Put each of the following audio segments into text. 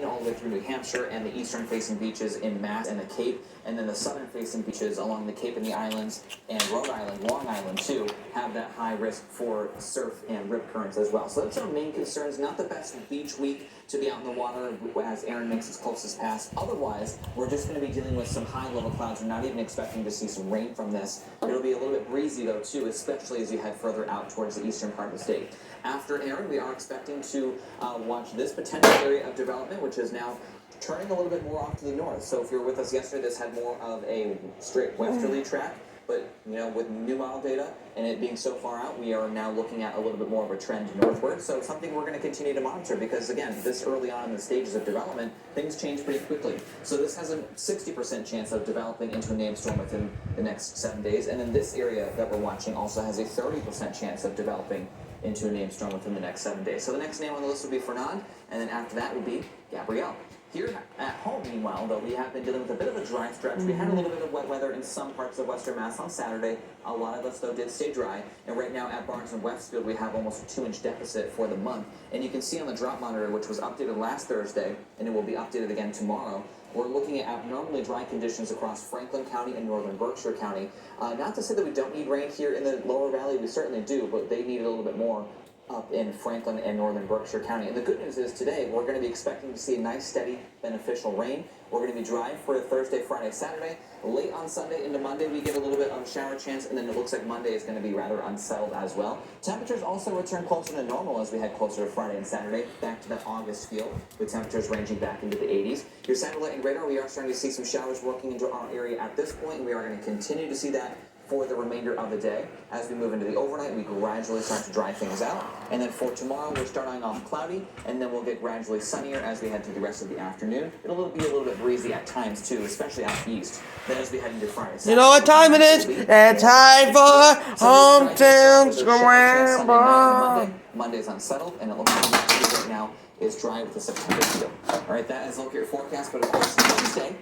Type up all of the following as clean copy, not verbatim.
all the way through New Hampshire, and the eastern-facing beaches in Mass and the Cape, and then the southern-facing beaches along the Cape and the Islands, and Rhode Island, Long Island too, have that high risk for surf and rip currents as well. So that's our main concerns. Not the best beach week to be out in the water as Aaron makes his closest pass. Otherwise, we're just going to be dealing with some high-level clouds. We're not even expecting to see some rain from this. It'll be a little bit breezy though too, especially as you head further out towards the eastern part of the state. After Aaron, we are expecting to watch this potential area of development, which is now turning a little bit more off to the north. So if you were with us yesterday, this had more of a straight westerly track. But, you know, with new model data and it being so far out, we are now looking at a little bit more of a trend northward. So it's something we're going to continue to monitor because, again, this early on in the stages of development, things change pretty quickly. So this has a 60% chance of developing into a named storm within the next 7 days. And then this area that we're watching also has a 30% chance of developing into a named storm within the next 7 days. So the next name on the list will be Fernand, and then after that will be Gabrielle. Here at home, meanwhile, though, we have been dealing with a bit of a dry stretch. We had a little bit of wet weather in some parts of Western Mass on Saturday. A lot of us, though, did stay dry. And right now at Barnes & Westfield, we have almost a 2-inch deficit for the month. And you can see on the drop monitor, which was updated last Thursday, and it will be updated again tomorrow, we're looking at abnormally dry conditions across Franklin County and northern Berkshire County. Not to say that we don't need rain here in the lower valley, we certainly do, but they need a little bit more up in Franklin and northern Berkshire County. And the good news is today we're going to be expecting to see a nice, steady, beneficial rain. We're going to be dry for Thursday, Friday, Saturday. Late on Sunday into Monday, we get a little bit of a shower chance, and then it looks like Monday is going to be rather unsettled as well. Temperatures also return closer to normal as we head closer to Friday and Saturday, back to that August feel, with temperatures ranging back into the 80s. Your satellite and radar, we are starting to see some showers working into our area at this point, and we are going to continue to see that for the remainder of the day. As we move into the overnight, we gradually start to dry things out. And then for tomorrow, we're starting off cloudy, and then we'll get gradually sunnier as we head through the rest of the afternoon. It'll be a little bit breezy at times, too, especially out east. Then as we head into Friday, Saturday, you know what time it is? It's time for Hometown Scramble. Monday's unsettled, and it looks like right now is dry with the September feel. All right, that is a look at your forecast, but of course, Wednesday,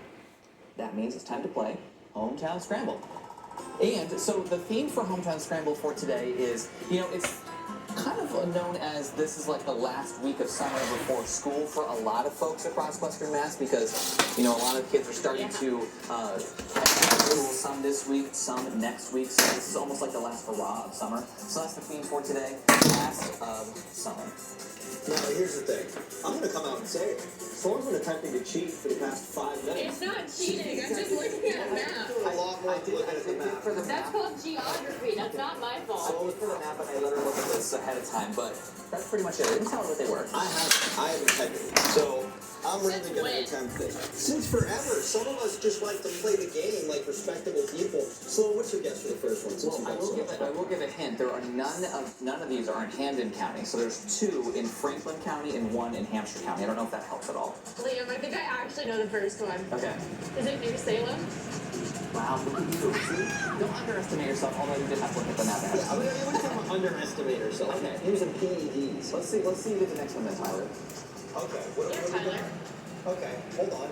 that means it's time to play Hometown Scramble. And so the theme for Hometown Scramble for today is, you know, it's kind of known as this is like the last week of summer before school for a lot of folks across Western Mass because, you know, a lot of kids are starting to head to school, some this week, some next week. So this is almost like the last hurrah of summer. So that's the theme for today, last of summer. Now, here's the thing. I'm going to come out and say it. Storm's been attempting to cheat for the past 5 minutes. It's not cheating. I'm just looking at a map. A lot more than looking at the map. For the That's map. called geography. That's not my So fault. it was for the map, and I let her look at this ahead of time, but that's pretty much it. I didn't tell her what they were. I have integrity. So I'm really Since going to when? attempt this. Since forever. Some of us just like to play the game like respectable people. So what's your guess for the first one? Since Well, you I got will so give much it. I will give a hint. There are none of these are in Hamden County. So there's 2 in Franklin County and 1 in Hampshire County. I don't know if that helps at all. Liam, I think I actually know the first one. Okay. Is it New Salem? Wow. Look at you. See? Don't underestimate yourself. Although you did have to look at the map. Yeah, I wouldn't come underestimate herself. Okay. Using PEDs. Let's see. Let's see you get the next one then, Tyler. Okay. What Yeah, are we Tyler. doing? Okay, hold on.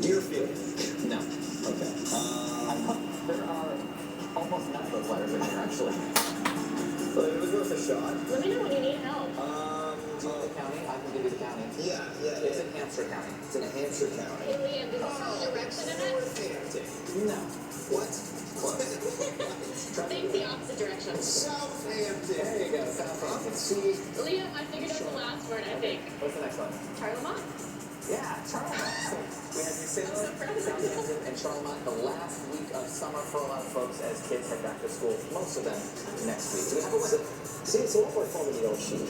Deerfield. No. Okay. There are almost none of those letters in here actually. But it was worth a shot. Let me know when you need help. The county. I can give you the county. Yeah. It's in Hampshire County. It's in Hampshire County. Hey, Liam, does this have a direction in it? Southampton. No. What? Think the opposite direction. Southampton. There you go. Southampton. See, Liam, I figured out the last word, I think. What's the next one? Charlemont. Yeah, Charlemont. So we have New Salem, Southampton, and Charlemont. The last week of summer for a lot of folks as kids head back to school. Most of them next week. Do we have a winner? see, it's a lot more fun when you don't cheat.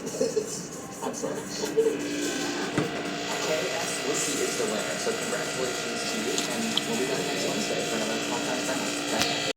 I'm sorry. KS Whiskey is the winner. So congratulations to you, and we'll be back next Wednesday for another Hometown Scramble.